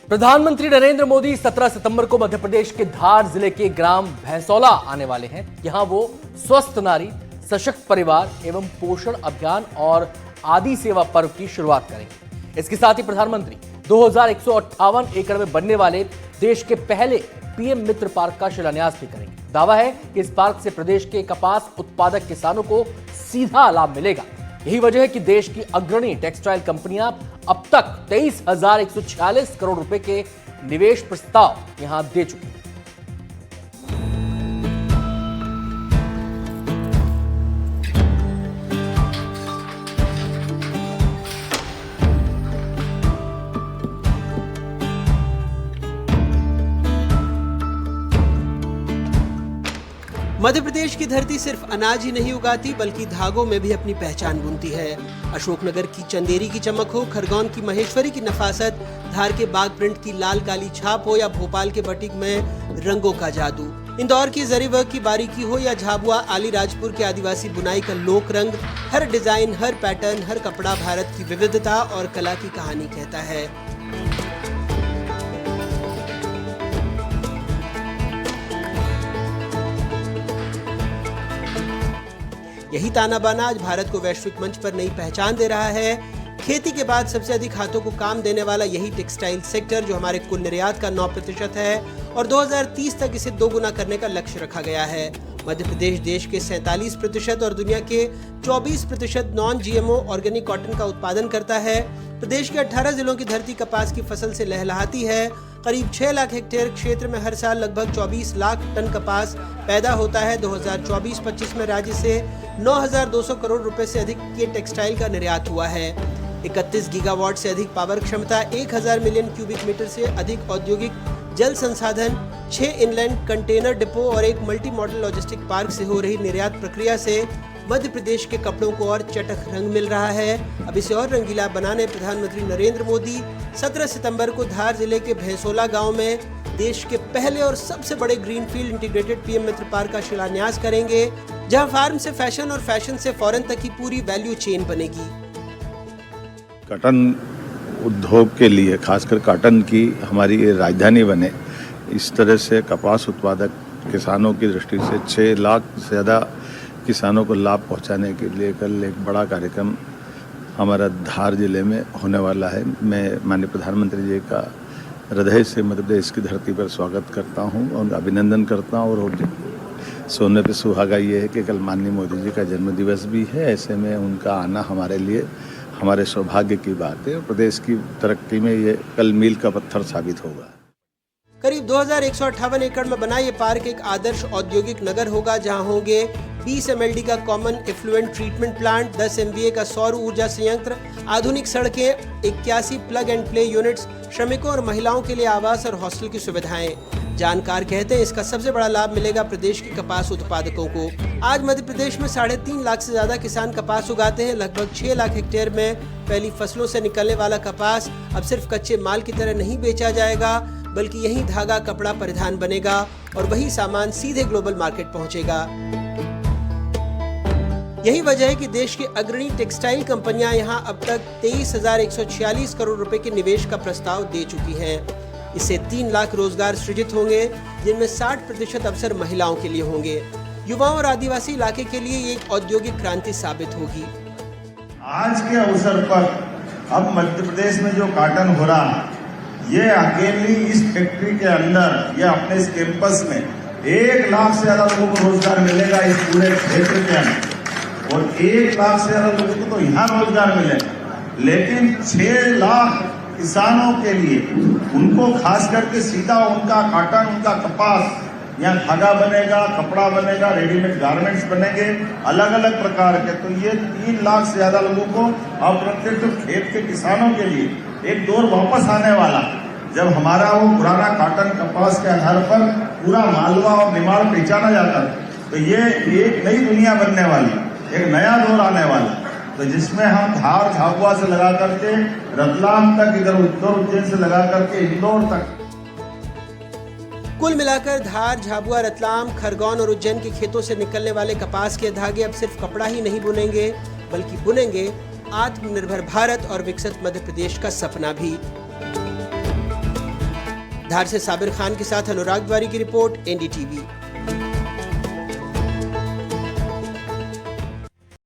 प्रधानमंत्री नरेंद्र मोदी 17 सितंबर को मध्य प्रदेश के धार जिले के ग्राम भैंसौला आने वाले हैं। यहां वो स्वस्थ नारी, सशक्त परिवार एवं पोषण अभियान और आदि सेवा पर्व की शुरुआत करेंगे। इसके साथ ही प्रधानमंत्री 2158 एकड़ में बनने वाले देश के पहले पीएम मित्र पार्क का शिलान्यास भी करेंगे। दावा है कि इस पार्क से प्रदेश के कपास उत्पादक किसानों को सीधा लाभ मिलेगा। यही वजह है कि देश की अग्रणी टेक्सटाइल कंपनियां अब तक 23,146 करोड़ रुपए के निवेश प्रस्ताव यहां दे चुकी हैं। मध्य प्रदेश की धरती सिर्फ अनाज ही नहीं उगाती बल्कि धागों में भी अपनी पहचान बुनती है। अशोकनगर की चंदेरी की चमक हो, खरगोन की महेश्वरी की नफासत, धार के बाग प्रिंट की लाल काली छाप हो या भोपाल के बटिक में रंगों का जादू, इंदौर की जरी वर्क की बारीकी हो या झाबुआ अलीराजपुर के आदिवासी बुनाई का लोक रंग, हर डिजाइन, हर पैटर्न, हर कपड़ा भारत की विविधता और कला की कहानी कहता है। यही ताना बाना आज भारत को वैश्विक मंच पर नई पहचान दे रहा है। खेती के बाद सबसे अधिक हाथों को काम देने वाला यही टेक्सटाइल सेक्टर जो हमारे कुल निर्यात का 9% है और 2030 तक इसे 2 गुना करने का लक्ष्य रखा गया है। मध्य प्रदेश देश के 47% और दुनिया के 24% नॉन जीएमओ ऑर्गेनिक कॉटन का उत्पादन करता है। प्रदेश के 18 जिलों की धरती कपास की फसल से लहलहाती है। करीब 6 लाख हेक्टेयर क्षेत्र में हर साल लगभग 24 लाख टन कपास पैदा होता है। 2024-25 में राज्य से 9,200 करोड़ रुपए से अधिक के टेक्सटाइल का निर्यात हुआ है। 31 गीगावाट से अधिक पावर क्षमता, 1,000 मिलियन क्यूबिक मीटर से अधिक औद्योगिक जल संसाधन, 6 इनलैंड कंटेनर डिपो और एक मल्टी मॉडल लॉजिस्टिक पार्क से हो रही निर्यात प्रक्रिया से मध्य प्रदेश के कपड़ों को और चटक रंग मिल रहा है। अब इसे और रंगीला बनाने प्रधानमंत्री नरेंद्र मोदी 17 सितंबर को धार जिले के भैंसौला गांव में देश के पहले और सबसे बड़े ग्रीनफील्ड इंटीग्रेटेड पीएम मित्र पार्क का शिलान्यास करेंगे, जहां फार्म से फैशन और फैशन से फॉरेन तक की पूरी वैल्यू चेन बनेगी। कॉटन उद्योग के लिए, खासकर कॉटन की हमारी राजधानी बने, इस तरह से कपास उत्पादक किसानों की दृष्टि से 6 लाख से ज़्यादा किसानों को लाभ पहुंचाने के लिए कल एक बड़ा कार्यक्रम हमारा धार जिले में होने वाला है। मैं माननीय प्रधानमंत्री जी का हृदय से मध्य प्रदेश की धरती पर स्वागत करता हूं और अभिनंदन करता हूं। और सोने पे सुहागा ये है कि कल माननीय मोदी जी का जन्मदिवस भी है। ऐसे में उनका आना हमारे लिए हमारे सौभाग्य की बात है और प्रदेश की तरक्की में ये कल मील का पत्थर साबित होगा। करीब 2158 एकड़ में बना ये पार्क एक आदर्श औद्योगिक नगर होगा, जहां होंगे 20 MLD का common effluent treatment plant, 10 MVA का सौर ऊर्जा संयंत्र, आधुनिक सड़कें, 81 प्लग एंड प्ले यूनिट्स, श्रमिकों और महिलाओं के लिए आवास और हॉस्टल की सुविधाएं। जानकार कहते हैं इसका सबसे बड़ा लाभ मिलेगा प्रदेश के कपास उत्पादकों को। आज मध्य प्रदेश में 3.5 लाख से ज्यादा किसान कपास उगाते हैं। लगभग 6 लाख हेक्टेयर में पहली फसलों से निकलने वाला कपास अब सिर्फ कच्चे माल की तरह नहीं बेचा जाएगा, बल्कि यही धागा कपड़ा परिधान बनेगा और वही सामान सीधे ग्लोबल मार्केट पहुंचेगा। यही वजह है कि देश की अग्रणी टेक्सटाइल कंपनियां यहां अब तक 23,146 करोड़ रुपए के निवेश का प्रस्ताव दे चुकी हैं। इससे 3 लाख रोजगार सृजित होंगे, जिनमें 60% अवसर महिलाओं के लिए होंगे। युवाओं और आदिवासी इलाके के लिए ये एक औद्योगिक क्रांति साबित होगी। आज के अवसर पर अब मध्य प्रदेश में जो कॉटन हो रहा, ये अकेली इस फैक्ट्री के अंदर या अपने इस कैंपस में 1 लाख से ज्यादा लोगों को रोजगार मिलेगा इस पूरे क्षेत्र के अंदर, और 1 लाख से ज्यादा लोगों को तो यहाँ रोजगार मिलेगा। लेकिन 6 लाख किसानों के लिए, उनको खास करके सीधा उनका कॉटन, उनका कपास, यहाँ धागा बनेगा, कपड़ा बनेगा, रेडीमेड गारमेंट्स बनेंगे अलग अलग प्रकार के। तो ये 3 लाख से ज्यादा लोगों को अप्रत्यक्ष खेत के किसानों के लिए एक दौर वापस आने वाला, जब हमारा वो पुराना कॉटन कपास के आधार पर पूरा मालवा और निमाड़ बेचाना जाता था। तो ये एक नई दुनिया बनने वाली, एक नया दौर आने वाला, तो जिसमें हम धार झाबुआ से लगा करके रतलाम तक, इधर उत्तर उज्जैन से लगा करके इंदौर तक, कुल मिलाकर धार, झाबुआ, रतलाम, खरगोन और उज्जैन के खेतों से निकलने वाले कपास के धागे अब सिर्फ कपड़ा ही नहीं बुनेंगे, बल्कि बुनेंगे आत्मनिर्भर भारत और विकसित मध्य प्रदेश का सपना भी। धार से साबिर खान के साथ अनुराग द्वारी की रिपोर्ट, एनडीटीवी।